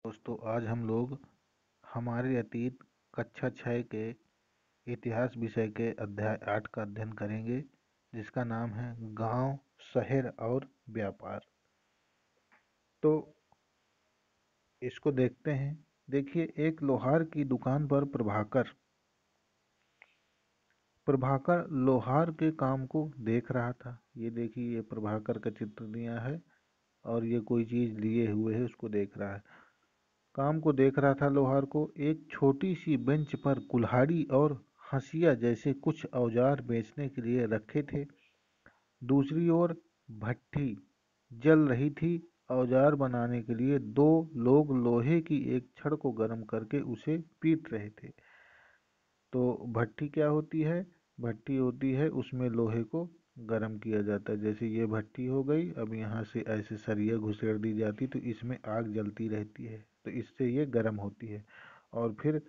दोस्तों, आज हम लोग हमारे अतीत कक्षा 6 के इतिहास विषय के अध्याय 8 का अध्ययन करेंगे, जिसका नाम है गांव, शहर और व्यापार। तो इसको देखते हैं। देखिए, एक लोहार की दुकान पर प्रभाकर प्रभाकर लोहार के काम को देख रहा था। ये देखिए, ये प्रभाकर का चित्र दिया है और ये कोई चीज लिए हुए है, उसको देख रहा है। काम को देख रहा था लोहार को। एक छोटी सी बेंच पर कुल्हाड़ी और हंसिया जैसे कुछ औजार बेचने के लिए रखे थे। दूसरी ओर भट्ठी जल रही थी। औजार बनाने के लिए दो लोग लोहे की एक छड़ को गर्म करके उसे पीट रहे थे। तो भट्ठी क्या होती है? भट्ठी होती है, उसमें लोहे को गर्म किया जाता है। जैसे ये भट्ठी हो गई, अब यहाँ से ऐसे सरिया घुसेड़ दी जाती तो इसमें आग जलती रहती है, तो इससे ये गर्म होती है। और फिर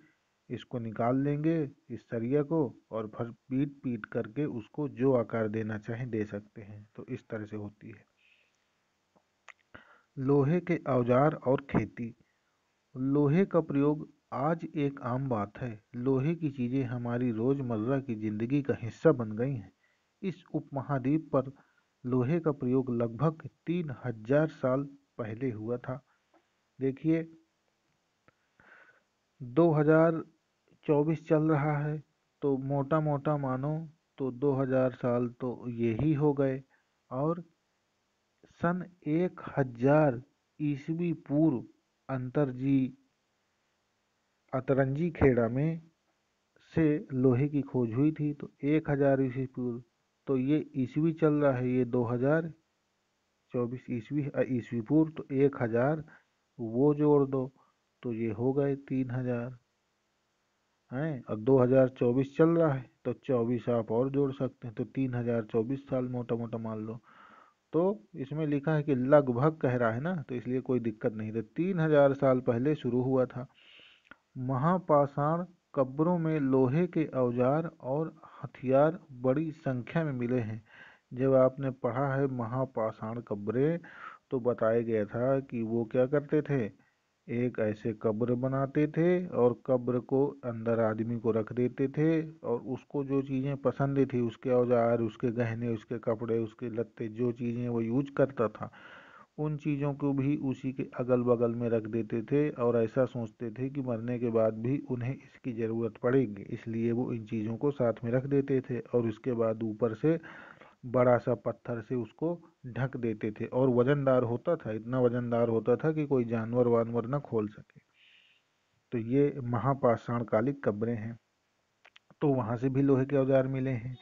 इसको निकाल लेंगे, इस सरिया को, और फिर पीट पीट करके उसको जो आकार देना चाहे दे सकते हैं। तो इस तरह से होती है। लोहे के औजार और खेती। लोहे का प्रयोग आज एक आम बात है। लोहे की चीजें हमारी रोजमर्रा की जिंदगी का हिस्सा बन गई हैं। इस उपमहाद्वीप पर लोहे का प्रयोग लगभग 3000 साल पहले हुआ था। देखिए, 2024 चल रहा है, तो मोटा मोटा मानो तो 2000 साल तो ये ही हो गए। और सन 1000 ईस्वी पूर्व अंतरजी अतरंजी खेड़ा में से लोहे की खोज हुई थी। तो 1000 ईस्वी पूर्व, तो ये ईस्वी चल रहा है, ये 2024 ईस्वी ईस्वी पूर्व, तो 1000 वो जोड़ दो तो ये हो गए 3000 हैं। और 2024 चल रहा है, तो 24 आप और जोड़ सकते हैं, तो 3024 साल मोटा मोटा मान लो। तो इसमें लिखा है कि लगभग कह रहा है ना, तो इसलिए कोई दिक्कत नहीं। तो 3000 साल पहले शुरू हुआ था। महापाषाण कब्रों में लोहे के औजार और हथियार बड़ी संख्या में मिले हैं। जब आपने पढ़ा है महापाषाण कब्रें, तो बताया गया था कि वो क्या करते थे, एक ऐसे कब्र बनाते थे और कब्र को अंदर आदमी को रख देते थे, और उसको जो चीज़ें पसंद थी, उसके औजार, उसके गहने, उसके कपड़े, उसके लत्ते, जो चीज़ें वो यूज करता था, उन चीज़ों को भी उसी के अगल बगल में रख देते थे। और ऐसा सोचते थे कि मरने के बाद भी उन्हें इसकी ज़रूरत पड़ेगी, इसलिए वो इन चीज़ों को साथ में रख देते थे। और उसके बाद ऊपर से बड़ा सा पत्थर से उसको ढक देते थे, और वजनदार होता था, इतना वजनदार होता था कि कोई जानवर वानवर न खोल सके। तो ये महापाषाण कालिक कब्रें हैं। तो वहां से भी लोहे के औजार मिले हैं।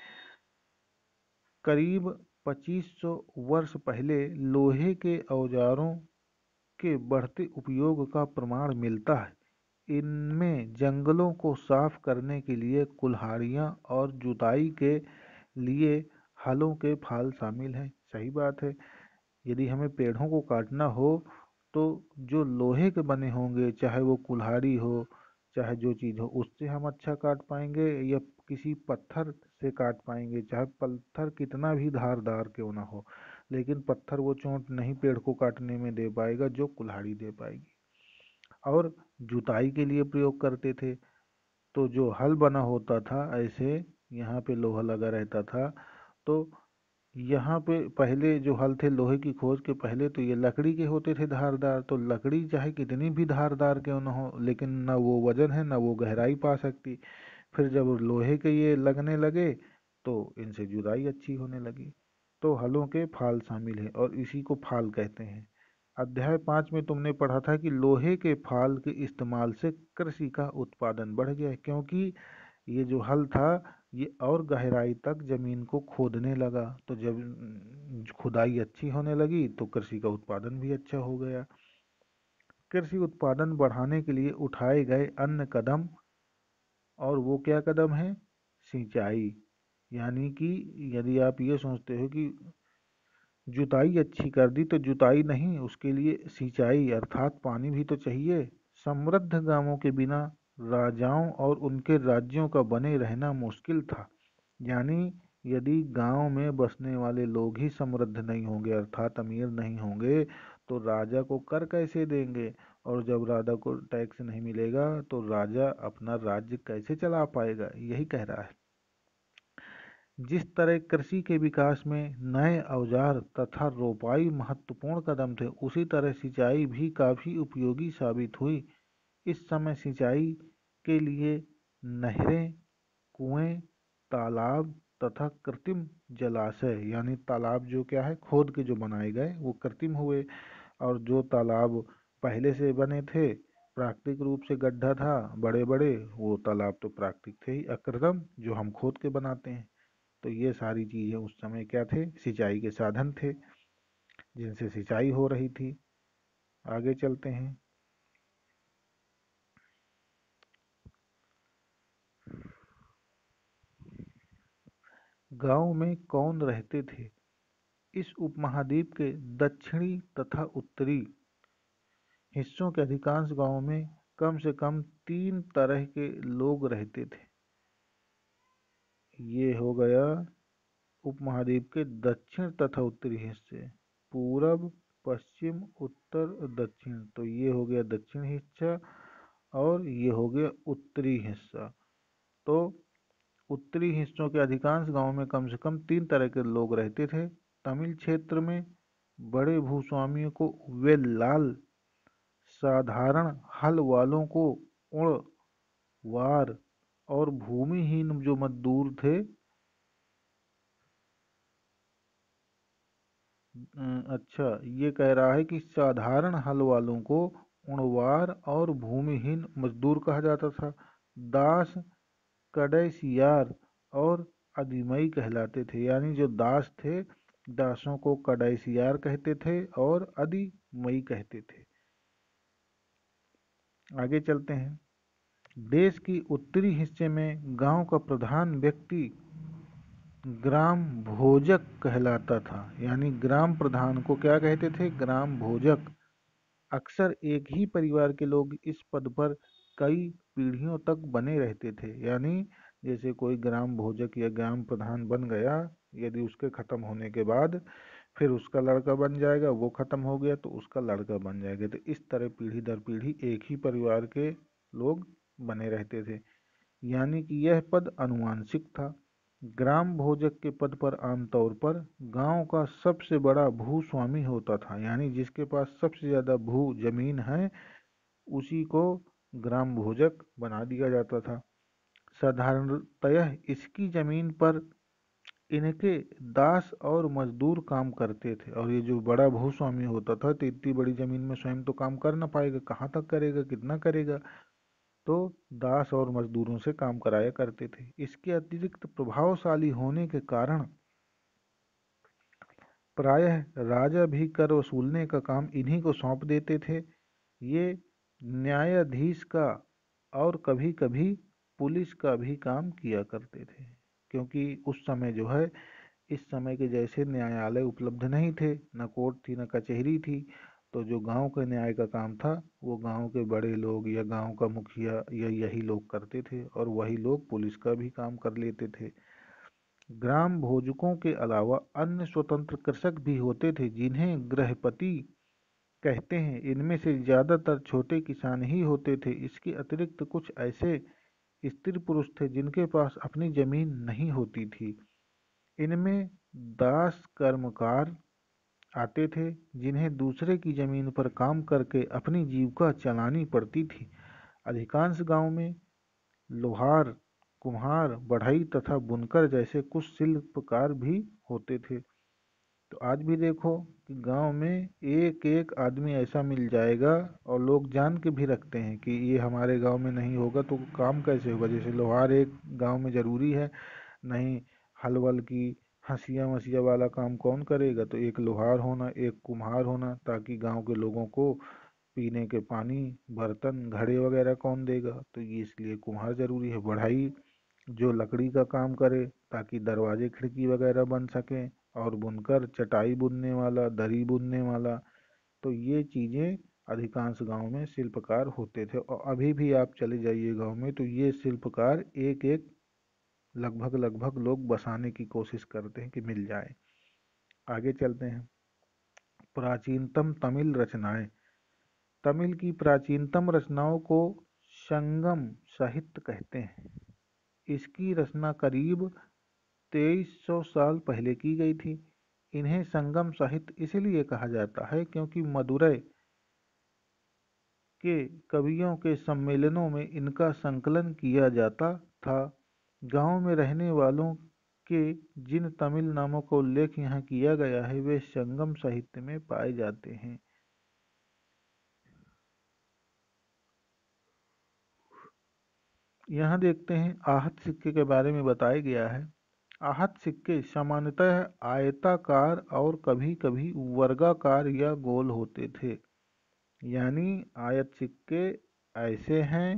करीब 2500 वर्ष पहले लोहे के औजारों के बढ़ते उपयोग का प्रमाण मिलता है। इनमें जंगलों को साफ करने के लिए कुल्हाड़ियाँ और जुताई के लिए हलों के फाल शामिल हैं। सही बात है। यदि हमें पेड़ों को काटना हो, तो जो लोहे के बने होंगे, चाहे वो कुल्हाड़ी हो, चाहे जो चीज़ हो, उससे हम अच्छा काट पाएंगे, या किसी पत्थर से काट पाएंगे, चाहे पत्थर कितना भी धारदार क्यों ना हो। लेकिन पत्थर वो चोट नहीं पेड़ को काटने में दे पाएगा जो कुल्हाड़ी दे पाएगी। और जुताई के लिए प्रयोग करते थे। तो जो हल बना होता था ऐसे, यहाँ पे लोहा लगा रहता था। तो यहाँ पे पहले जो हल थे, लोहे की खोज के पहले तो ये लकड़ी के होते थे धारदार। तो लकड़ी चाहे कितनी भी धारदार क्यों ना हो, लेकिन ना वो वजन है ना वो गहराई पा सकती। फिर जब लोहे के ये लगने लगे, तो इनसे जुदाई अच्छी होने लगी। तो हलों के फाल शामिल है, और इसी को फाल कहते हैं। अध्याय 5 में तुमने पढ़ा था कि लोहे के फाल के इस्तेमाल से कृषि का उत्पादन बढ़ गया, क्योंकि ये जो हल था, ये और गहराई तक जमीन को खोदने लगा। तो जब खुदाई अच्छी होने लगी, तो कृषि का उत्पादन भी अच्छा हो गया। कृषि उत्पादन बढ़ाने के लिए उठाए गए अन्य कदम, और वो क्या कदम है? सिंचाई। यानी कि यदि आप ये सोचते हो कि जुताई अच्छी कर दी, तो जुताई नहीं, उसके लिए सिंचाई अर्थात पानी भी तो चाहिए। समृद्ध गांवों के बिना राजाओं और उनके राज्यों का बने रहना मुश्किल था। यानी यदि गांव में बसने वाले लोग ही समृद्ध नहीं होंगे, अर्थात अमीर नहीं होंगे, तो राजा को कर कैसे देंगे? और जब राजा को टैक्स नहीं मिलेगा तो राजा अपना राज्य कैसे चला पाएगा, यही कह रहा है। जिस तरह कृषि के विकास में नए औजार तथा रोपाई महत्वपूर्ण कदम थे, उसी तरह सिंचाई भी काफी उपयोगी साबित हुई। इस समय सिंचाई के लिए नहरें, कुएं, तालाब तथा कृत्रिम जलाशय, यानी तालाब जो क्या है खोद के जो बनाए गए वो कृत्रिम हुए, और जो तालाब पहले से बने थे प्राकृतिक रूप से गड्ढा था बड़े बड़े, वो तालाब तो प्राकृतिक थे ही, अकृत्रिम जो हम खोद के बनाते हैं। तो ये सारी चीजें उस समय क्या थे, सिंचाई के साधन थे जिनसे सिंचाई हो रही थी। आगे चलते हैं। गांव में कौन रहते थे? इस उपमहाद्वीप के दक्षिणी तथा उत्तरी हिस्सों के अधिकांश गांवों में कम से कम 3 तरह के लोग रहते थे। ये हो गया उपमहाद्वीप के दक्षिण तथा उत्तरी हिस्से, पूरब, पश्चिम, उत्तर और दक्षिण। तो ये हो गया दक्षिण हिस्सा और ये हो गया उत्तरी हिस्सा। तो उत्तरी हिस्सों के अधिकांश गांवों में कम से कम 3 तरह के लोग रहते थे। तमिल क्षेत्र में बड़े भूस्वामियों को वेल्लाल, साधारण हल वालों को उण वार, और भूमिहीन जो मजदूर थे अच्छा, ये कह रहा है कि साधारण हल वालों को उणवार और भूमिहीन मजदूर कहा जाता था। दास, कड़ैसियार और अदिमई कहलाते थे, यानी जो दास थे, दासों को कड़ैसियार कहते थे और अदिमई कहते थे। आगे चलते हैं। देश की उत्तरी हिस्से में गांव का प्रधान व्यक्ति ग्राम भोजक कहलाता था, यानी ग्राम प्रधान को क्या कहते थे, ग्राम भोजक। अक्सर एक ही परिवार के लोग इस पद पर कई पीढ़ियों तक बने रहते थे, यानी जैसे कोई ग्राम भोजक या ग्राम प्रधान बन गया, यदि उसके खत्म होने के बाद फिर उसका लड़का बन जाएगा, वो खत्म हो गया तो उसका लड़का बन जाएगा, तो इस तरह पीढ़ी दर पीढ़ी एक ही परिवार के लोग बने रहते थे, यानी कि यह पद अनुवांशिक था। ग्राम भोजक के पद पर आमतौर पर गांव का सबसे बड़ा भूस्वामी होता था, यानी जिसके पास सबसे ज्यादा भू जमीन है उसी को ग्राम भोजक बना दिया जाता था। साधारणतयः इसकी जमीन पर इनके दास और मजदूर काम करते थे, और ये जो बड़ा भूस्वामी होता था तो इतनी बड़ी जमीन में स्वयं तो काम कर ना पाएगा, कहाँ तक करेगा, कितना करेगा, तो दास और मजदूरों से काम कराया करते थे। इसके अतिरिक्त प्रभावशाली होने के कारण प्रायः राजा भी कर वसूलने का काम इन्हीं को सौंप देते थे। ये न्यायाधीश का और कभी कभी पुलिस का भी काम किया करते थे, क्योंकि उस समय जो है इस समय के जैसे न्यायालय उपलब्ध नहीं थे, न कोर्ट थी न कचहरी थी। तो जो गांव के न्याय का काम था वो गांव के बड़े लोग या गांव का मुखिया या यही लोग करते थे, और वही लोग पुलिस का भी काम कर लेते थे। ग्राम भोजकों के अलावा अन्य स्वतंत्र कृषक भी होते थे जिन्हें गृहपति कहते हैं। इनमें से ज्यादातर छोटे किसान ही होते थे। इसके अतिरिक्त कुछ ऐसे स्त्री पुरुष थे जिनके पास अपनी जमीन नहीं होती थी। इनमें दास कर्मकार आते थे जिन्हें दूसरे की जमीन पर काम करके अपनी जीविका चलानी पड़ती थी। अधिकांश गांव में लोहार, कुम्हार, बढ़ई तथा बुनकर जैसे कुछ शिल्पकार भी होते थे। तो आज भी देखो कि गांव में एक एक आदमी ऐसा मिल जाएगा, और लोग जान के भी रखते हैं कि ये हमारे गांव में नहीं होगा तो काम कैसे होगा। जैसे लोहार एक गांव में जरूरी है, नहीं हल वल की हंसिया मसीहा वाला काम कौन करेगा, तो एक लोहार होना, एक कुम्हार होना, ताकि गांव के लोगों को पीने के पानी, बर्तन, घड़े वगैरह कौन देगा, तो ये इसलिए कुम्हार जरूरी है। बढ़ई जो लकड़ी का काम करे ताकि दरवाजे खिड़की वगैरह बन सकें, और बुनकर चटाई बुनने वाला, दरी बुनने वाला। तो ये चीजें अधिकांश गांव में शिल्पकार होते थे, और अभी भी आप चले जाइए गांव में तो ये शिल्पकार एक एक लगभग लगभग लोग बसाने की कोशिश करते हैं कि मिल जाए। आगे चलते हैं। प्राचीनतम तमिल रचनाएं। तमिल की प्राचीनतम रचनाओं को संगम साहित्य कहते हैं। इसकी रचना करीब 2300 साल पहले की गई थी। इन्हें संगम साहित्य इसलिए कहा जाता है क्योंकि मदुरै के कवियों के सम्मेलनों में इनका संकलन किया जाता था। गांव में रहने वालों के जिन तमिल नामों का उल्लेख यहाँ किया गया है वे संगम साहित्य में पाए जाते हैं। यहाँ देखते हैं आहत सिक्के के बारे में बताया गया है। आहत सिक्के सामान्यतः आयताकार और कभी-कभी वर्गाकार या गोल होते थे। यानी आयत सिक्के ऐसे हैं,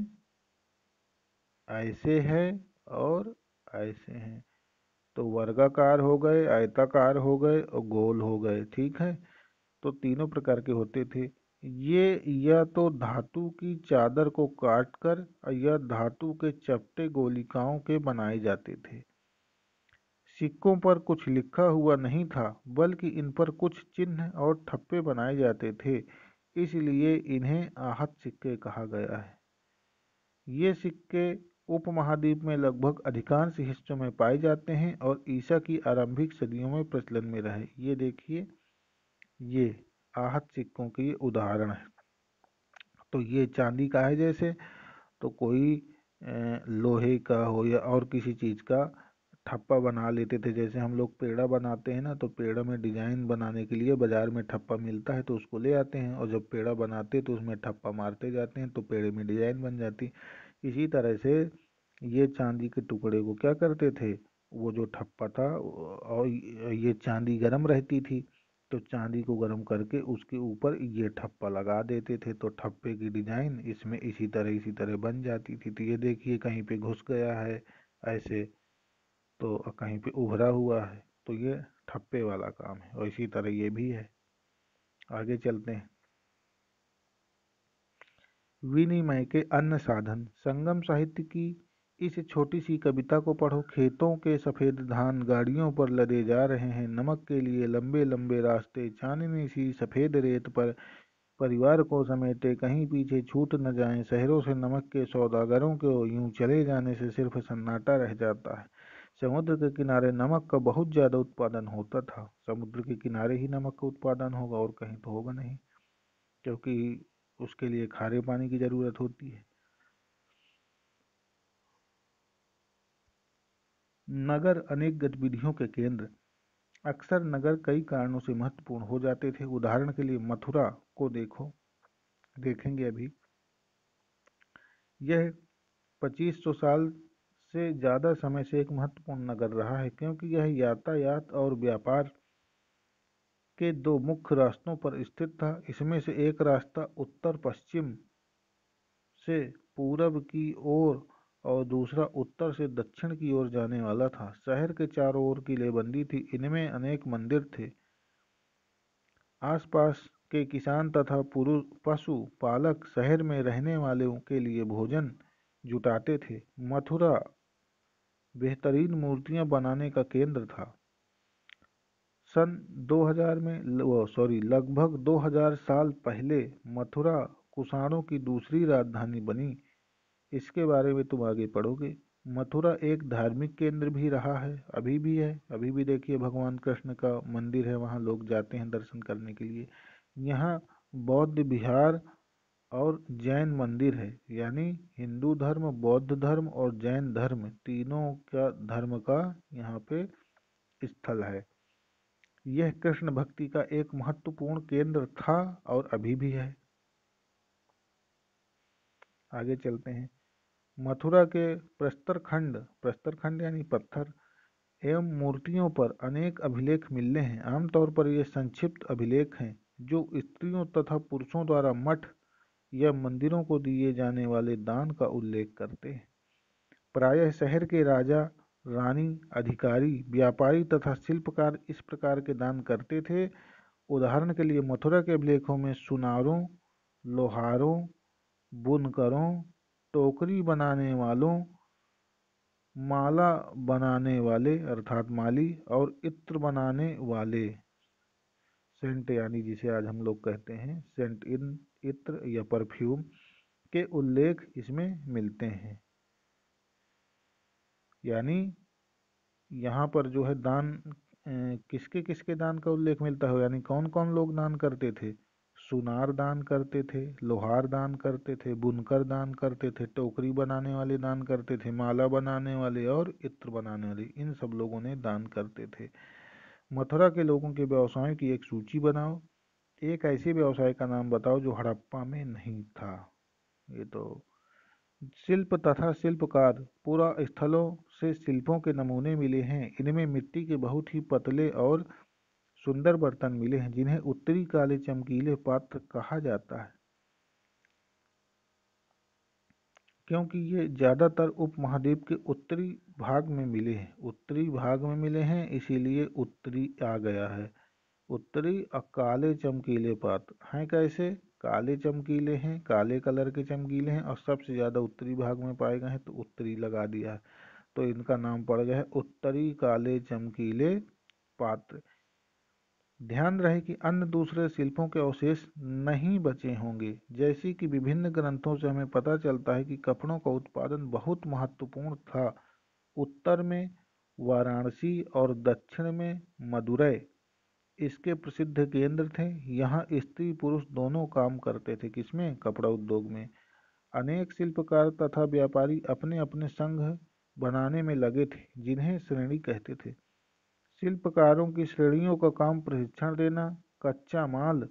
ऐसे हैं और ऐसे हैं। तो वर्गाकार हो गए, आयताकार हो गए और गोल हो गए। ठीक है, तो तीनों प्रकार के होते थे। ये या तो धातु की चादर को काटकर या धातु के चपटे गोलिकाओं के बनाए जाते थे। सिक्कों पर कुछ लिखा हुआ नहीं था, बल्कि इन पर कुछ चिन्ह और ठप्पे बनाए जाते थे, इसलिए इन्हें आहत सिक्के कहा गया है। ये सिक्के उपमहाद्वीप में लगभग अधिकांश हिस्सों में पाए जाते हैं और ईसा की आरंभिक सदियों में प्रचलन में रहे। ये देखिए, ये आहत सिक्कों के उदाहरण है। तो ये चांदी का है, जैसे तो कोई लोहे का हो या और किसी चीज़ का ठप्पा बना लेते थे। जैसे हम लोग पेड़ा बनाते हैं ना, तो पेड़ा में डिजाइन बनाने के लिए बाजार में ठप्पा मिलता है तो उसको ले आते हैं, और जब पेड़ा बनाते हैं तो उसमें ठप्पा मारते जाते हैं तो पेड़े में डिजाइन बन जाती। इसी तरह से ये चांदी के टुकड़े को क्या करते थे, वो जो ठप्पा था, और ये चांदी गर्म रहती थी तो चांदी को गर्म करके उसके ऊपर ये ठप्पा लगा देते थे, तो ठप्पे की डिजाइन इसमें इसी तरह बन जाती थी। तो ये देखिए, कहीं पे घुस गया है ऐसे, तो कहीं पे उभरा हुआ है, तो ये ठप्पे वाला काम है। और इसी तरह ये भी है। आगे चलते हैं। विनिमय के अन्य साधन। संगम साहित्य की इस छोटी सी कविता को पढ़ो। खेतों के सफेद धान गाड़ियों पर लदे जा रहे हैं, नमक के लिए लंबे लंबे रास्ते, चांदनी सी सफेद रेत पर परिवार को समेटे कहीं पीछे छूट न जाएं, शहरों से नमक के सौदागरों को यूं चले जाने से सिर्फ सन्नाटा रह जाता है। समुद्र के किनारे नमक का बहुत ज्यादा उत्पादन होता था। समुद्र के किनारे ही नमक का उत्पादन होगा, और कहीं तो होगा नहीं, क्योंकि उसके लिए खारे पानी की जरूरत होती है। नगर अनेक गतिविधियों के केंद्र। अक्सर नगर कई कारणों से महत्वपूर्ण हो जाते थे। उदाहरण के लिए मथुरा को देखो, देखेंगे अभी। यह 2500 साल से ज़्यादा समय से एक महत्वपूर्ण नगर रहा है, क्योंकि यह यातायात और व्यापार के दो मुख्य रास्तों पर स्थित था। इसमें से एक रास्ता उत्तर पश्चिम से पूरब की ओर और दूसरा उत्तर से दक्षिण की ओर जाने वाला था। शहर के चारों ओर किलेबंदी थी, इनमें अनेक मंदिर थे। आसपास के किसान तथा पशु पालक शहर में रहने वालों के लिए भोजन जुटाते थे। मथुरा बेहतरीन मूर्तियां बनाने का केंद्र था। सन 2000 में लगभग 2000 साल पहले मथुरा कुषाणों की दूसरी राजधानी बनी। इसके बारे में तुम आगे पढ़ोगे। मथुरा एक धार्मिक केंद्र भी रहा है, अभी भी है। अभी भी देखिए, भगवान कृष्ण का मंदिर है, वहाँ लोग जाते हैं दर्शन करने के लिए। यहाँ बौद्ध विहार और जैन मंदिर है। यानी हिंदू धर्म, बौद्ध धर्म और जैन धर्म, तीनों का धर्म का यहाँ पे स्थल है। यह कृष्ण भक्ति का एक महत्वपूर्ण केंद्र था और अभी भी है। आगे चलते हैं। मथुरा के प्रस्तर खंड, प्रस्तर खंड यानी पत्थर एवं मूर्तियों पर अनेक अभिलेख मिलने हैं। आमतौर पर ये संक्षिप्त अभिलेख हैं जो स्त्रियों तथा पुरुषों द्वारा मठ या मंदिरों को दिए जाने वाले दान का उल्लेख करते हैं। प्रायः शहर के राजा, रानी, अधिकारी, व्यापारी तथा शिल्पकार इस प्रकार के दान करते थे। उदाहरण के लिए मथुरा के अभिलेखों में सुनारों, लोहारों, बुनकरों, टोकरी बनाने वालों, माला बनाने वाले अर्थात माली, और इत्र बनाने वाले सेंट यानी जिसे आज हम लोग कहते हैं सेंट, इन इत्र या परफ्यूम के उल्लेख इसमें मिलते हैं। यानी यहाँ पर जो है दान किसके किसके दान का उल्लेख मिलता है, यानी कौन कौन लोग दान करते थे। सुनार दान करते थे, लोहार दान करते थे, बुनकर दान करते थे, टोकरी बनाने वाले दान करते थे, माला बनाने वाले और इत्र बनाने वाले, इन सब लोगों ने दान करते थे। मथुरा के लोगों के व्यवसायों की एक सूची बनाओ। एक ऐसे व्यवसाय का नाम बताओ जो हड़प्पा में नहीं था। ये तो शिल्प तथा शिल्पकार पुरा स्थलों से शिल्पों के नमूने मिले हैं। इनमें मिट्टी के बहुत ही पतले और सुंदर बर्तन मिले हैं जिन्हें उत्तरी काले चमकीले पात्र कहा जाता है, क्योंकि ये ज्यादातर उपमहाद्वीप के उत्तरी भाग में मिले हैं। उत्तरी भाग में मिले हैं इसीलिए उत्तरी आ गया है। उत्तरी और काले चमकीले पात्र हैं, कैसे काले चमकीले हैं, काले कलर के चमकीले हैं और सबसे ज्यादा उत्तरी भाग में पाए गए हैं तो उत्तरी लगा दिया है, तो इनका नाम पड़ गया है उत्तरी काले चमकीले पात्र। ध्यान रहे कि अन्य दूसरे शिल्पों के अवशेष नहीं बचे होंगे। जैसे कि विभिन्न ग्रंथों से हमें पता चलता है कि कपड़ों का उत्पादन बहुत महत्वपूर्ण था। उत्तर में वाराणसी और दक्षिण में मदुरै इसके प्रसिद्ध केंद्र थे। यहाँ स्त्री पुरुष दोनों काम करते थे, किसमें, कपड़ा उद्योग में। अनेक शिल्पकार तथा व्यापारी अपने अपने संघ बनाने में लगे थे जिन्हें श्रेणी कहते थे। शिल्पकारों की श्रेणियों का काम प्रशिक्षण देना, कच्चा माल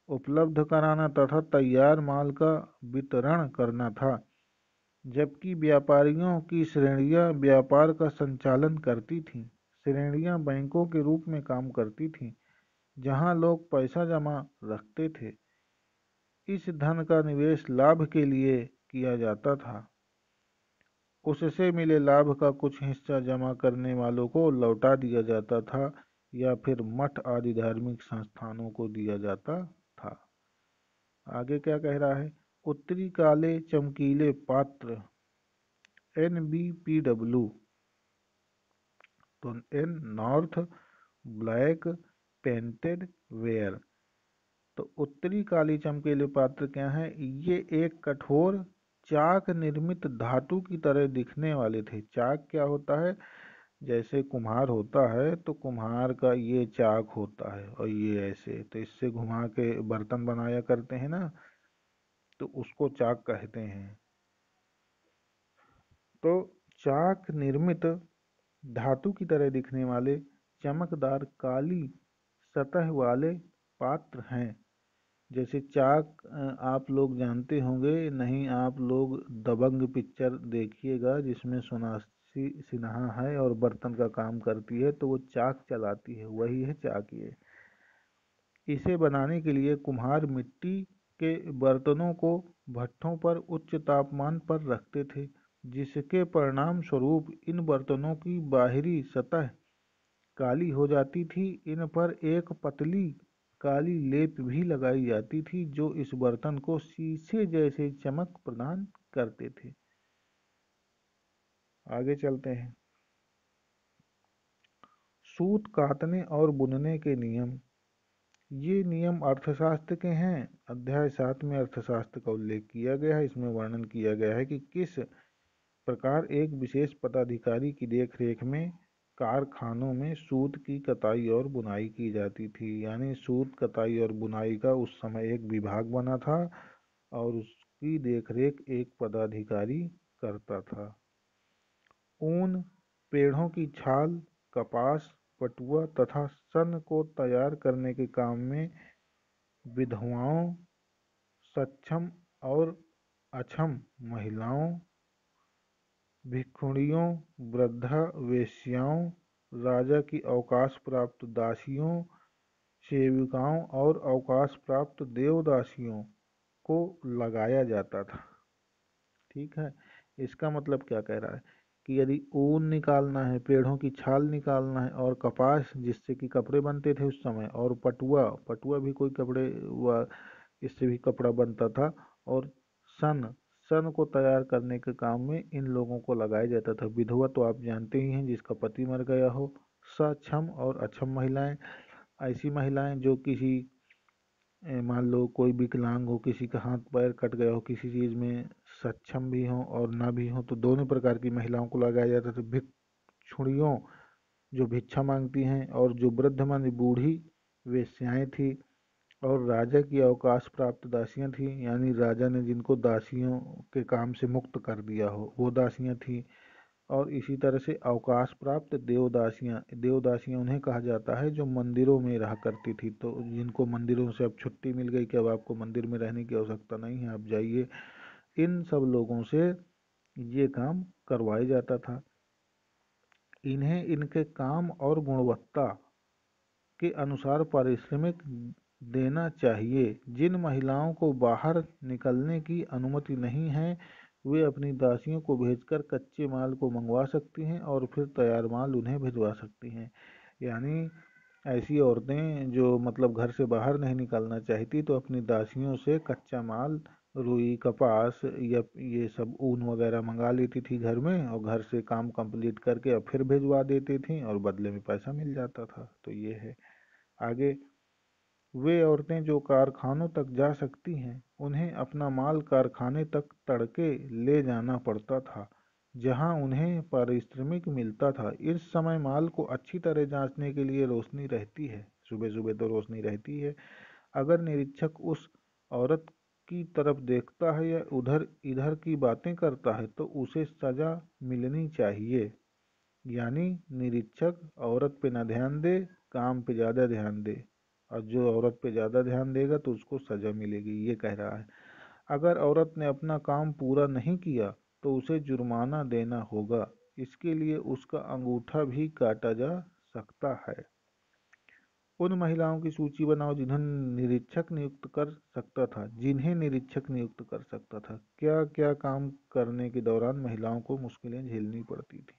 उपलब्ध कराना तथा तैयार माल का वितरण करना था, जबकि व्यापारियों की श्रेणियां व्यापार का संचालन करती थीं। श्रेणियां बैंकों के रूप में काम करती थीं जहां लोग पैसा जमा रखते थे। इस धन का निवेश लाभ के लिए किया जाता था। उससे मिले लाभ का कुछ हिस्सा जमा करने वालों को लौटा दिया जाता था या फिर मठ आदि धार्मिक संस्थानों को दिया जाता था। आगे क्या कह रहा है, उत्तरी काले चमकीले पात्र NBPW, तो N north black painted ware. तो उत्तरी काली चमकीले पात्र क्या है, ये एक कठोर चाक निर्मित धातु की तरह दिखने वाले थे। चाक क्या होता है, जैसे कुम्हार होता है तो कुम्हार का ये चाक होता है और ये ऐसे, तो इससे घुमा के बर्तन बनाया करते हैं ना, तो उसको चाक कहते हैं। तो चाक निर्मित धातु की तरह दिखने वाले चमकदार काली सतह वाले पात्र हैं। जैसे चाक आप लोग जानते होंगे, नहीं आप लोग दबंग पिक्चर देखिएगा जिसमें सोनाक्षी सिन्हा है और बर्तन का काम करती है, तो वो चाक चलाती है, वही है चाक ये। इसे बनाने के लिए कुम्हार मिट्टी के बर्तनों को भट्ठों पर उच्च तापमान पर रखते थे, जिसके परिणाम स्वरूप इन बर्तनों की बाहरी सतह काली हो जाती थी। इन पर एक पतली काली लेप भी लगाई जाती थी जो इस बर्तन को शीशे जैसे चमक प्रदान करते थे। आगे चलते हैं। सूत कातने और बुनने के नियम। ये नियम अर्थशास्त्र के हैं। अध्याय 7 में अर्थशास्त्र का उल्लेख किया गया है। इसमें वर्णन किया गया है कि किस प्रकार एक विशेष पदाधिकारी की देखरेख में कारखानों में सूत की कताई और बुनाई की जाती थी। यानी सूत कताई और बुनाई का उस समय एक विभाग बना था और उसकी देखरेख एक पदाधिकारी करता था। ऊन, पेड़ों की छाल, कपास, पटुआ तथा सन को तैयार करने के काम में विधवाओं, सक्षम और अक्षम महिलाओं, भिक्षुणियों, वृद्धा वेश्याओं, राजा की अवकाश प्राप्त दासियों, सेविकाओं और अवकाश प्राप्त देवदासियों को लगाया जाता था। ठीक है, इसका मतलब क्या कह रहा है कि यदि ऊन निकालना है, पेड़ों की छाल निकालना है और कपास जिससे कि कपड़े बनते थे उस समय, और पटुआ, पटुआ भी कोई कपड़े व इससे भी कपड़ा बनता था, और सन, सन को तैयार करने के काम में इन लोगों को लगाया जाता था। विधवा तो आप जानते ही हैं, जिसका पति मर गया हो। सक्षम और अक्षम महिलाएं, ऐसी महिलाएं जो किसी मान लो कोई विकलांग हो, किसी का हाथ पैर कट गया हो, किसी चीज़ में सक्षम भी हो और ना भी हो, तो दोनों प्रकार की महिलाओं को लगाया जाता था। भिक्षुणियों जो भिक्षा मांगती हैं, और जो वृद्ध मानी बूढ़ी वेश्याएं थी, और राजा की अवकाश प्राप्त दासियां थीं, यानी राजा ने जिनको दासियों के काम से मुक्त कर दिया हो वो दासियां थीं। और इसी तरह से अवकाश प्राप्त देवदासियां, देवदासियां उन्हें कहा जाता है जो मंदिरों में रहा करती थी, तो जिनको मंदिरों से अब छुट्टी मिल गई कि अब आपको मंदिर में रहने की आवश्यकता नहीं है, आप जाइए, इन सब लोगों से ये काम करवाया जाता था। इन्हें इनके काम और गुणवत्ता के अनुसार पारिश्रमिक देना चाहिए। जिन महिलाओं को बाहर निकलने की अनुमति नहीं है, वे अपनी दासियों को भेजकर कच्चे माल को मंगवा सकती हैं और फिर तैयार माल उन्हें भिजवा सकती हैं। यानी ऐसी औरतें जो मतलब घर से बाहर नहीं निकलना चाहती, तो अपनी दासियों से कच्चा माल, रुई, कपास या ये सब ऊन वगैरह मंगा लेती थी घर में, और घर से काम कंप्लीट करके अब फिर भिजवा देती थी और बदले में पैसा मिल जाता था। तो ये है। आगे, वे औरतें जो कारखानों तक जा सकती हैं, उन्हें अपना माल कारखाने तक तड़के ले जाना पड़ता था, जहां उन्हें पारिश्रमिक मिलता था। इस समय माल को अच्छी तरह जांचने के लिए रोशनी रहती है, सुबह सुबह तो रोशनी रहती है। अगर निरीक्षक उस औरत की तरफ देखता है या उधर इधर की बातें करता है, तो उसे सजा मिलनी चाहिए। यानी निरीक्षक औरत पे ना ध्यान दे, काम पे ज़्यादा ध्यान दे, और जो औरत पे ज़्यादा ध्यान देगा तो उसको सज़ा मिलेगी, ये कह रहा है। अगर औरत ने अपना काम पूरा नहीं किया तो उसे जुर्माना देना होगा। इसके लिए उसका अंगूठा भी काटा जा सकता है। उन महिलाओं की सूची बनाओ जिन्हें निरीक्षक नियुक्त कर सकता था। क्या क्या काम करने के दौरान महिलाओं को मुश्किलें झेलनी पड़ती थी।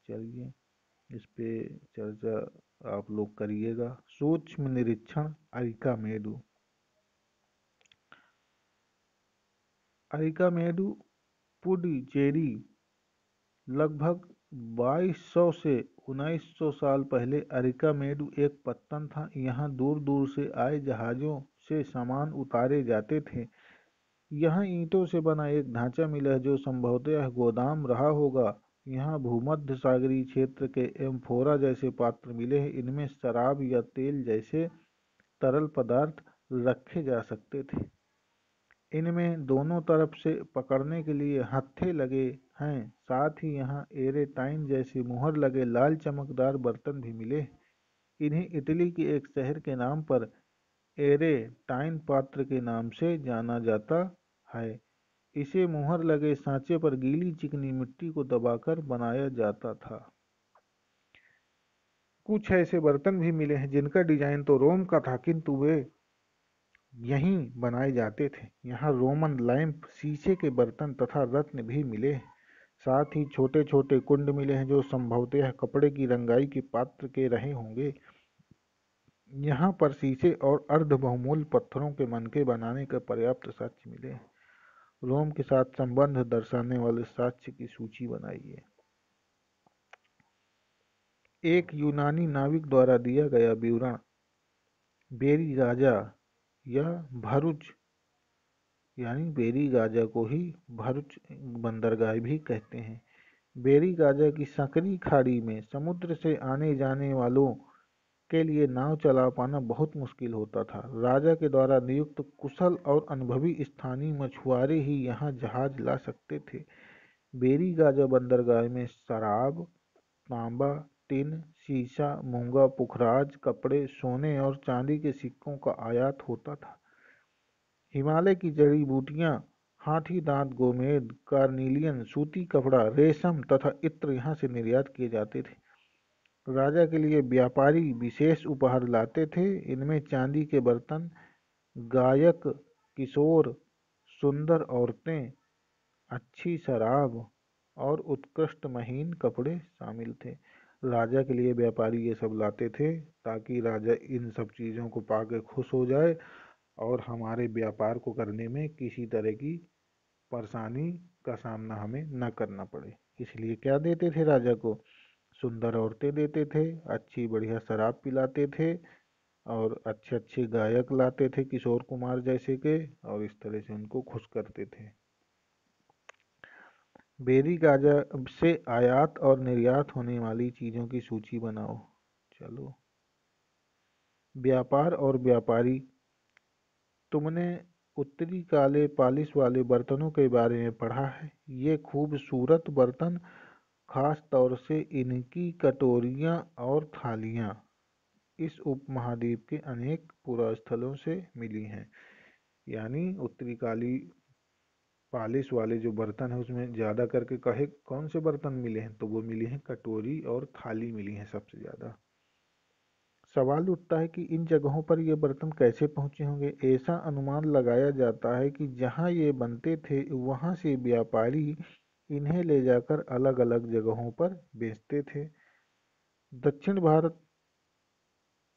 चलिए, इस पे चर्चा आप लोग करिएगा। सूक्ष्म निरीक्षण अरिकामेडु। अरिकामेडु पुडुचेरी लगभग 2200 से 1900 साल पहले अरिकामेडु एक पत्तन था। यहाँ दूर दूर से आए जहाज़ों से सामान उतारे जाते थे। यहाँ ईंटों से बना एक ढांचा मिला है जो संभवतः गोदाम रहा होगा। यहाँ भूमध्य सागरीय क्षेत्र के एम्फोरा जैसे पात्र मिले हैं। इनमें शराब या तेल जैसे तरल पदार्थ रखे जा सकते थे। इनमें दोनों तरफ से पकड़ने के लिए हत्थे लगे हैं। साथ ही यहाँ एरेटाइन जैसे मुहर लगे लाल चमकदार बर्तन भी मिले। इन्हें इटली के एक शहर के नाम पर एरेटाइन पात्र के नाम से जाना जाता है। इसे मुहर लगे सांचे पर गीली चिकनी मिट्टी को दबाकर बनाया जाता था। कुछ ऐसे बर्तन भी मिले हैं जिनका डिजाइन तो रोम का था, किंतु वे यहीं बनाए जाते थे। यहाँ रोमन लैंप, शीशे के बर्तन तथा रत्न भी मिले। साथ ही छोटे छोटे कुंड मिले हैं जो संभवतः कपड़े की रंगाई के पात्र के रहे होंगे। यहाँ पर शीशे और अर्ध बहुमूल्य पत्थरों के मनके बनाने का पर्याप्त साक्ष्य मिले। रोम के साथ संबंध दर्शाने वाले साक्ष्य की सूची बनाइए। एक यूनानी नाविक द्वारा दिया गया विवरण। बेरी गाजा या भरुच, यानी बेरी गाजा को ही भरुच बंदरगाह भी कहते हैं। बेरी गाजा की संकरी खाड़ी में समुद्र से आने जाने वालों के लिए नाव चला पाना बहुत मुश्किल होता था। राजा के द्वारा नियुक्त कुशल और अनुभवी स्थानीय मछुआरे ही यहाँ जहाज ला सकते थे। बेरी गाजा बंदरगाह में शराब, तांबा, टिन, शीशा, मूंगा, पुखराज, कपड़े, सोने और चांदी के सिक्कों का आयात होता था। हिमालय की जड़ी बूटियां, हाथी दांत गोमेद, कार्निलियन, सूती कपड़ा, रेशम तथा इत्र यहाँ से निर्यात किए जाते थे। राजा के लिए व्यापारी विशेष उपहार लाते थे। इनमें चांदी के बर्तन, गायक, किशोर, सुंदर औरतें, अच्छी शराब और उत्कृष्ट महीन कपड़े शामिल थे। राजा के लिए व्यापारी ये सब लाते थे ताकि राजा इन सब चीज़ों को पाकर खुश हो जाए और हमारे व्यापार को करने में किसी तरह की परेशानी का सामना हमें न करना पड़े। इसलिए क्या देते थे राजा को? सुंदर औरतें देते थे, अच्छी बढ़िया शराब पिलाते थे और अच्छे अच्छे गायक लाते थे किशोर कुमार जैसे के, और इस तरह से उनको खुश करते थे। बेरी गाजा से आयात और निर्यात होने वाली चीजों की सूची बनाओ। चलो। व्यापार और व्यापारी। तुमने उत्तरी काले पालिश वाले बर्तनों के बारे में पढ़ा है। ये खूबसूरत बर्तन खास तौर से इनकी कटोरियाँ और थालियाँ इस उपमहाद्वीप के अनेक पुरास्थलों से मिली हैं। यानी उत्तरी काली पालिश वाले जो बर्तन है उसमें ज़्यादा करके कहे कौन से बर्तन मिले हैं, तो वो मिले हैं कटोरी और थाली मिली हैं सबसे ज़्यादा। सवाल उठता है कि इन जगहों पर ये बर्तन कैसे पहुंचे होंगे। ऐसा अनुमान लगाया जाता है कि जहां ये बनते थे वहां से व्यापारी इन्हें ले जाकर अलग अलग जगहों पर बेचते थे। दक्षिण भारत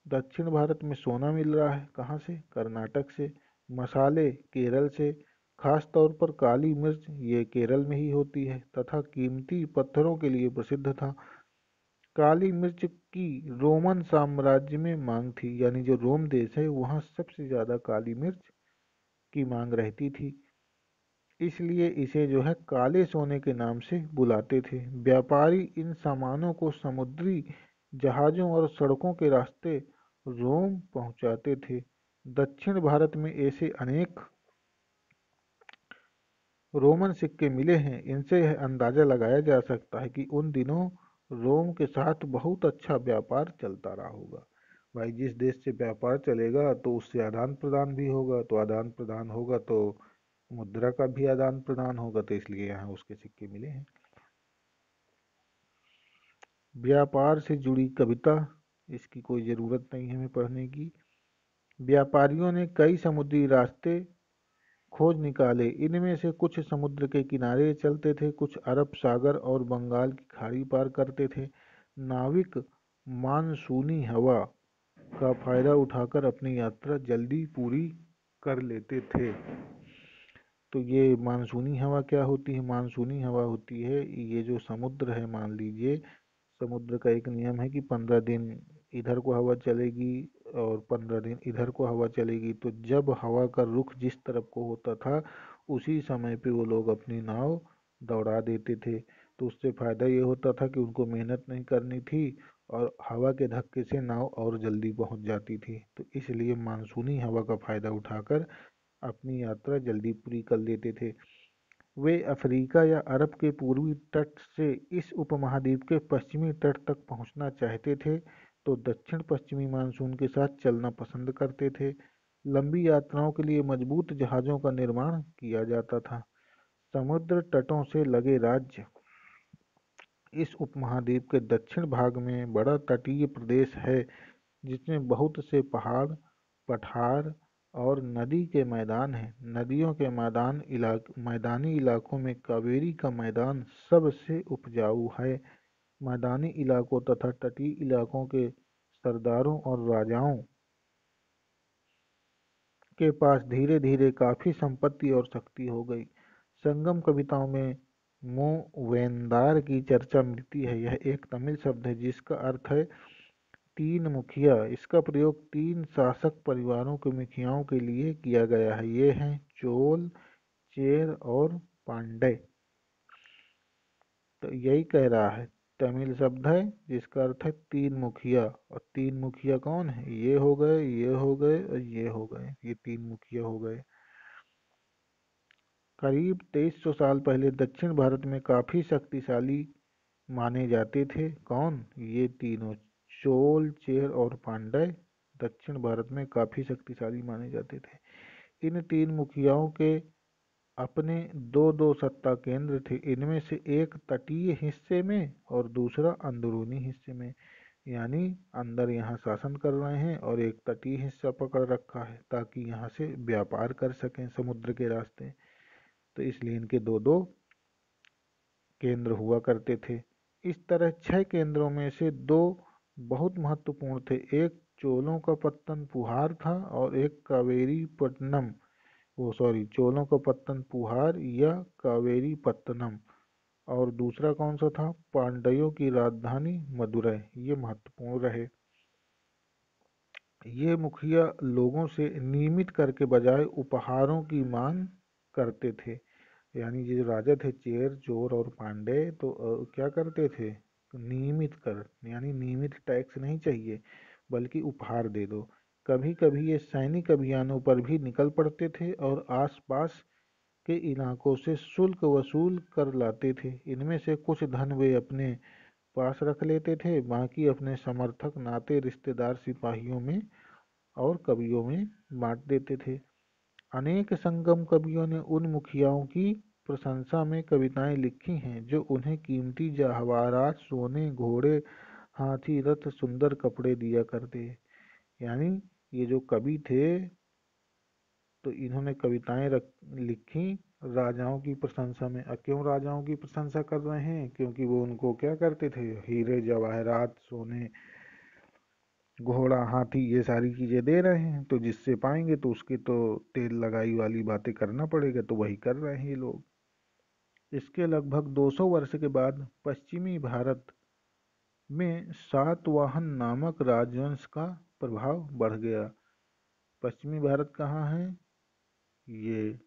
दक्षिण भारत में सोना मिल रहा है, कहाँ से? कर्नाटक से। मसाले केरल से, खास तौर पर काली मिर्च ये केरल में ही होती है तथा कीमती पत्थरों के लिए प्रसिद्ध था। काली मिर्च की रोमन साम्राज्य में मांग थी, यानी जो रोम देश है वहाँ सबसे ज़्यादा काली मिर्च की मांग रहती थी, इसलिए इसे जो है काले सोने के नाम से बुलाते थे। व्यापारी इन सामानों को समुद्री जहाज़ों और सड़कों के रास्ते रोम पहुंचाते थे। दक्षिण भारत में ऐसे अनेक रोमन सिक्के मिले हैं, इनसे यह अंदाजा लगाया जा सकता है कि उन दिनों रोम के साथ बहुत अच्छा व्यापार चलता रहा होगा। भाई जिस देश से व्यापार चलेगा तो उससे आदान प्रदान भी होगा, तो आदान प्रदान होगा तो मुद्रा का भी आदान प्रदान होगा, तो इसलिए यहाँ उसके सिक्के मिले हैं। व्यापार से जुड़ी कविता, इसकी कोई ज़रूरत नहीं है हमें पढ़ने की। व्यापारियों ने कई समुद्री रास्ते खोज निकाले, इनमें से कुछ समुद्र के किनारे चलते थे, कुछ अरब सागर और बंगाल की खाड़ी पार करते थे। नाविक मानसूनी हवा का फायदा उठाकर अपनी यात्रा जल्दी पूरी कर लेते थे। तो ये मानसूनी हवा क्या होती है? मानसूनी हवा होती है ये जो समुद्र है, मान लीजिए समुद्र का एक नियम है कि 15 दिन इधर को हवा चलेगी और 15 दिन इधर को हवा चलेगी, तो जब हवा का रुख जिस तरफ को होता था उसी समय पे वो लोग अपनी नाव दौड़ा देते थे। तो उससे फ़ायदा ये होता था कि उनको मेहनत नहीं करनी थी और हवा के धक्के से नाव और जल्दी पहुंच जाती थी। तो इसलिए मानसूनी हवा का फ़ायदा उठाकर अपनी यात्रा जल्दी पूरी कर लेते थे। वे अफ्रीका या अरब के पूर्वी तट से इस उपमहाद्वीप के पश्चिमी तट तक पहुंचना चाहते थे, तो दक्षिण पश्चिमी मानसून के साथ चलना पसंद करते थे। लंबी यात्राओं के लिए मजबूत जहाज़ों का निर्माण किया जाता था। समुद्र तटों से लगे राज्य। इस उपमहाद्वीप के दक्षिण भाग में बड़ा तटीय प्रदेश है जिसमें बहुत से पहाड़, पठार और नदी के मैदान हैं। नदियों के मैदानी इलाकों में कावेरी का मैदान सबसे उपजाऊ है। मैदानी इलाकों तथा तटीय इलाकों के सरदारों और राजाओं के पास धीरे धीरे काफी संपत्ति और शक्ति हो गई। संगम कविताओं में मूवेंदार की चर्चा मिलती है। यह एक तमिल शब्द है जिसका अर्थ है तीन मुखिया। इसका प्रयोग तीन शासक परिवारों के मुखियाओं के लिए किया गया है, ये हैं चोल, चेर और पांड्य। तो यही कह रहा है, तमिल शब्द है जिसका अर्थ है तीन मुखिया, और तीन मुखिया कौन है? ये हो गए, ये हो गए और ये हो गए, ये तीन मुखिया हो गए। करीब 2300 साल पहले दक्षिण भारत में काफी शक्तिशाली माने जाते थे। कौन? ये तीनों, चोल, चेर और पांड्य दक्षिण भारत में काफी शक्तिशाली माने जाते थे। इन तीन मुखियाओं के अपने दो दो सत्ता केंद्र थे, इनमें से एक तटीय हिस्से में और दूसरा अंदरूनी हिस्से में। यानी अंदर यहाँ शासन कर रहे हैं और एक तटीय हिस्सा पकड़ रखा है ताकि यहाँ से व्यापार कर सकें समुद्र के रास्ते। तो इसलिए इनके दो दो केंद्र हुआ करते थे। इस तरह 6 केंद्रों में से दो बहुत महत्वपूर्ण थे। एक चोलों का पत्तन पुहार था और एक कावेरी पट्टनम, वो सॉरी चोलों का पत्तन पुहार या कावेरी पत्तनम, और दूसरा कौन सा था? पांड्यों की राजधानी मदुरै। ये महत्वपूर्ण रहे। ये मुखिया लोगों से नियमित कर के बजाय उपहारों की मांग करते थे। यानी ये जो राजा थे चेर, चोर और पांडे, तो क्या करते थे? नियमित कर, यानी नियमित टैक्स नहीं चाहिए बल्कि उपहार दे दो। कभी कभी ये सैनिक अभियानों पर भी निकल पड़ते थे और आसपास के इलाकों से शुल्क वसूल कर लाते थे। इनमें से कुछ धन वे अपने पास रख लेते थे, बाकी अपने समर्थक, नाते रिश्तेदार, सिपाहियों में और कवियों में बांट देते थे। अनेक संगम कवियों ने उन मुखियाओं की प्रशंसा में कविताएं लिखी हैं जो उन्हें कीमती जवाहरात, सोने, घोड़े, हाथी, रथ, सुंदर कपड़े दिया करते। यानी ये जो कवि थे, तो इन्होंने कविताएं लिखी राजाओं की प्रशंसा में। क्यों राजाओं की प्रशंसा कर रहे हैं? क्योंकि वो उनको क्या करते थे? हीरे जवाहरात, सोने, घोड़ा, हाथी, ये सारी चीजें दे रहे हैं, तो जिससे पाएंगे तो उसके तो तेल लगाई वाली बातें करना पड़ेगा, तो वही कर रहे हैं ये लोग। इसके लगभग 200 वर्ष के बाद पश्चिमी भारत में सातवाहन नामक राजवंश का प्रभाव बढ़ गया। पश्चिमी भारत कहाँ है? ये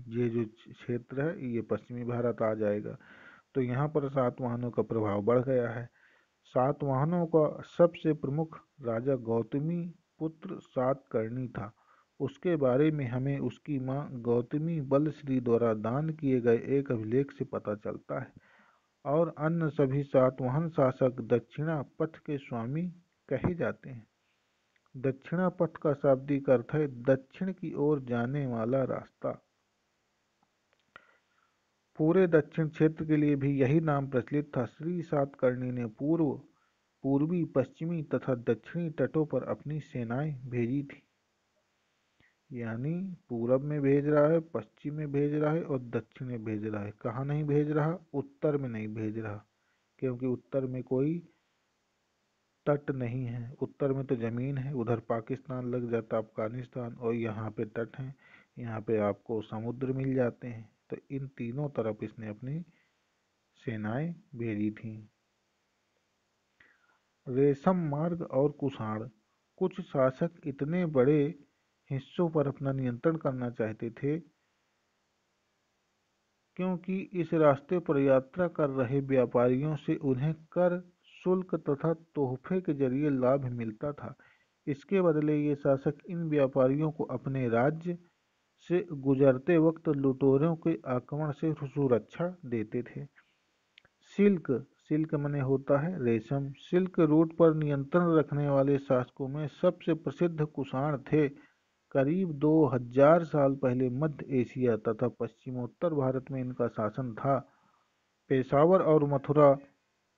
ये जो क्षेत्र है ये पश्चिमी भारत आ जाएगा। तो यहाँ पर सातवाहनों का प्रभाव बढ़ गया है। सातवाहनों का सबसे प्रमुख राजा गौतमी पुत्र सातकर्णी था। उसके बारे में हमें उसकी मां गौतमी बलश्री द्वारा दान किए गए एक अभिलेख से पता चलता है। और अन्य सभी सातवाहन शासक दक्षिणा पथ के स्वामी कहे जाते हैं। दक्षिणा पथ का शाब्दिक अर्थ है दक्षिण की ओर जाने वाला रास्ता। पूरे दक्षिण क्षेत्र के लिए भी यही नाम प्रचलित था। श्री सातकर्णी ने पूर्वी, पश्चिमी तथा दक्षिणी तटों पर अपनी सेनाएं भेजी थी। यानी पूरब में भेज रहा है, पश्चिम में भेज रहा है और दक्षिण में भेज रहा है। कहाँ नहीं भेज रहा? उत्तर में नहीं भेज रहा, क्योंकि उत्तर में कोई तट नहीं है। उत्तर में तो जमीन है, उधर पाकिस्तान लग जाता, अफगानिस्तान, और यहाँ पे तट है, यहाँ पे आपको समुद्र मिल जाते हैं। तो इन तीनों तरफ इसने अपनी सेनाएं भेजी थीं। रेशम मार्ग और कुषाण। कुछ शासक इतने बड़े हिस्सों पर अपना नियंत्रण करना चाहते थे क्योंकि इस रास्ते पर यात्रा कर रहे व्यापारियों से उन्हें कर, शुल्क तथा तोहफे के जरिए लाभ मिलता था। इसके बदले ये शासक इन व्यापारियों को अपने राज्य से गुजरते वक्त लुटेरों के आक्रमण से सुरक्षा देते थे। सिल्क, सिल्क मने होता है रेशम। सिल्क रूट पर नियंत्रण रखने वाले शासकों में सबसे प्रसिद्ध कुषाण थे। करीब 2000 साल पहले मध्य एशिया तथा पश्चिमोत्तर भारत में इनका शासन था। पेशावर और मथुरा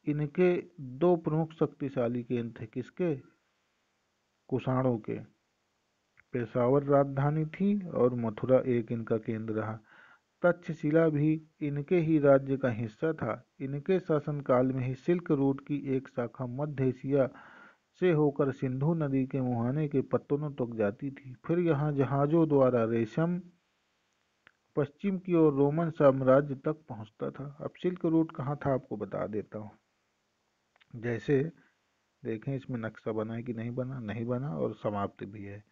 इनके दो प्रमुख शक्तिशाली केंद्र थे। किसके? कुषाणों के। पेशावर राजधानी थी और मथुरा एक इनका केंद्र रहा। तक्षशिला भी इनके ही राज्य का हिस्सा था। इनके शासनकाल में ही सिल्क रूट की एक शाखा मध्य एशिया से होकर सिंधु नदी के मुहाने के पत्तनों तक जाती थी। फिर यहाँ जहाजों द्वारा रेशम पश्चिम की ओर रोमन साम्राज्य तक पहुंचता था। अब सिल्क रूट कहाँ था आपको बता देता हूँ। जैसे देखें इसमें नक्शा बना है कि नहीं बना? नहीं बना, और समाप्त भी है।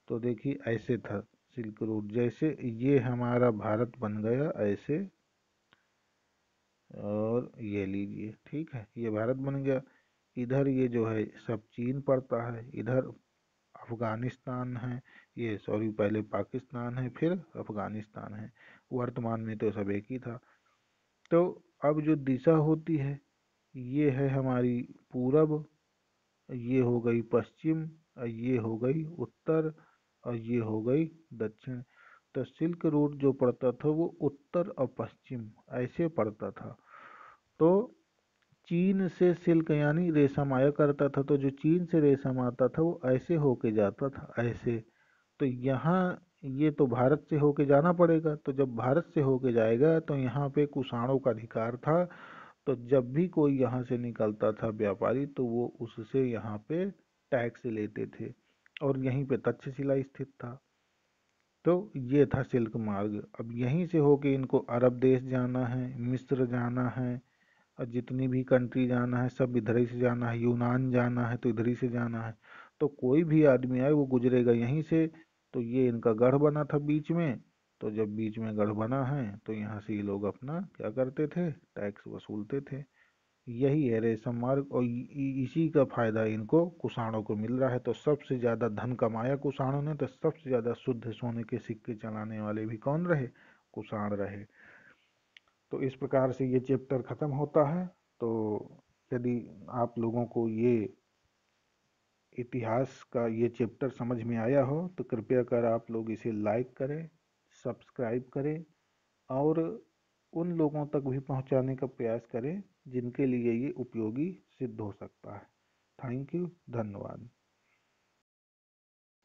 तो देखिए ऐसे था सिल्क रूट। जैसे ये हमारा भारत बन गया ऐसे, और ये लीजिए, ठीक है, ये भारत बन गया। इधर ये जो है सब चीन पड़ता है, इधर अफगानिस्तान है, ये सॉरी पहले पाकिस्तान है फिर अफगानिस्तान है। वर्तमान में तो सब एक ही था। तो अब जो दिशा होती है ये है हमारी पूरब, ये हो गई पश्चिम, और ये हो गई उत्तर, और ये हो गई दक्षिण। तो सिल्क रूट जो पड़ता था वो उत्तर और पश्चिम ऐसे पड़ता था। तो चीन से सिल्क यानी रेशम आया करता था, तो जो चीन से रेशम आता था वो ऐसे होके जाता था, ऐसे। तो यहाँ ये तो भारत से होके जाना पड़ेगा, तो जब भारत से होके जाएगा तो यहाँ पे कुषाणों का अधिकार था। तो जब भी कोई यहाँ से निकलता था व्यापारी, तो वो उससे यहाँ पे टैक्स लेते थे, और यहीं पे तक्षशिला स्थित था। तो ये था सिल्क मार्ग। अब यहीं से होके इनको अरब देश जाना है, मिस्र जाना है, और जितनी भी कंट्री जाना है सब इधर ही से जाना है। यूनान जाना है तो इधर ही से जाना है। तो कोई भी आदमी आए वो गुजरेगा यहीं से। तो ये इनका गढ़ बना था बीच में। तो जब बीच में गढ़ बना है तो यहाँ से ये लोग अपना क्या करते थे, टैक्स वसूलते थे। यही है रेशम मार्ग, और इसी का फायदा इनको कुषाणों को मिल रहा है। तो सबसे ज्यादा धन कमाया कुषाणों ने, तो सबसे ज्यादा शुद्ध सोने के सिक्के चलाने वाले भी कौन रहे, कुषाण रहे। तो इस प्रकार से ये चैप्टर खत्म होता है। तो यदि आप लोगों को ये इतिहास का ये चैप्टर समझ में आया हो तो कृपया कर आप लोग इसे लाइक करें, सब्सक्राइब करें, और उन लोगों तक भी पहुंचाने का प्रयास करें जिनके लिए ये उपयोगी सिद्ध हो सकता है। थैंक यू, धन्यवाद।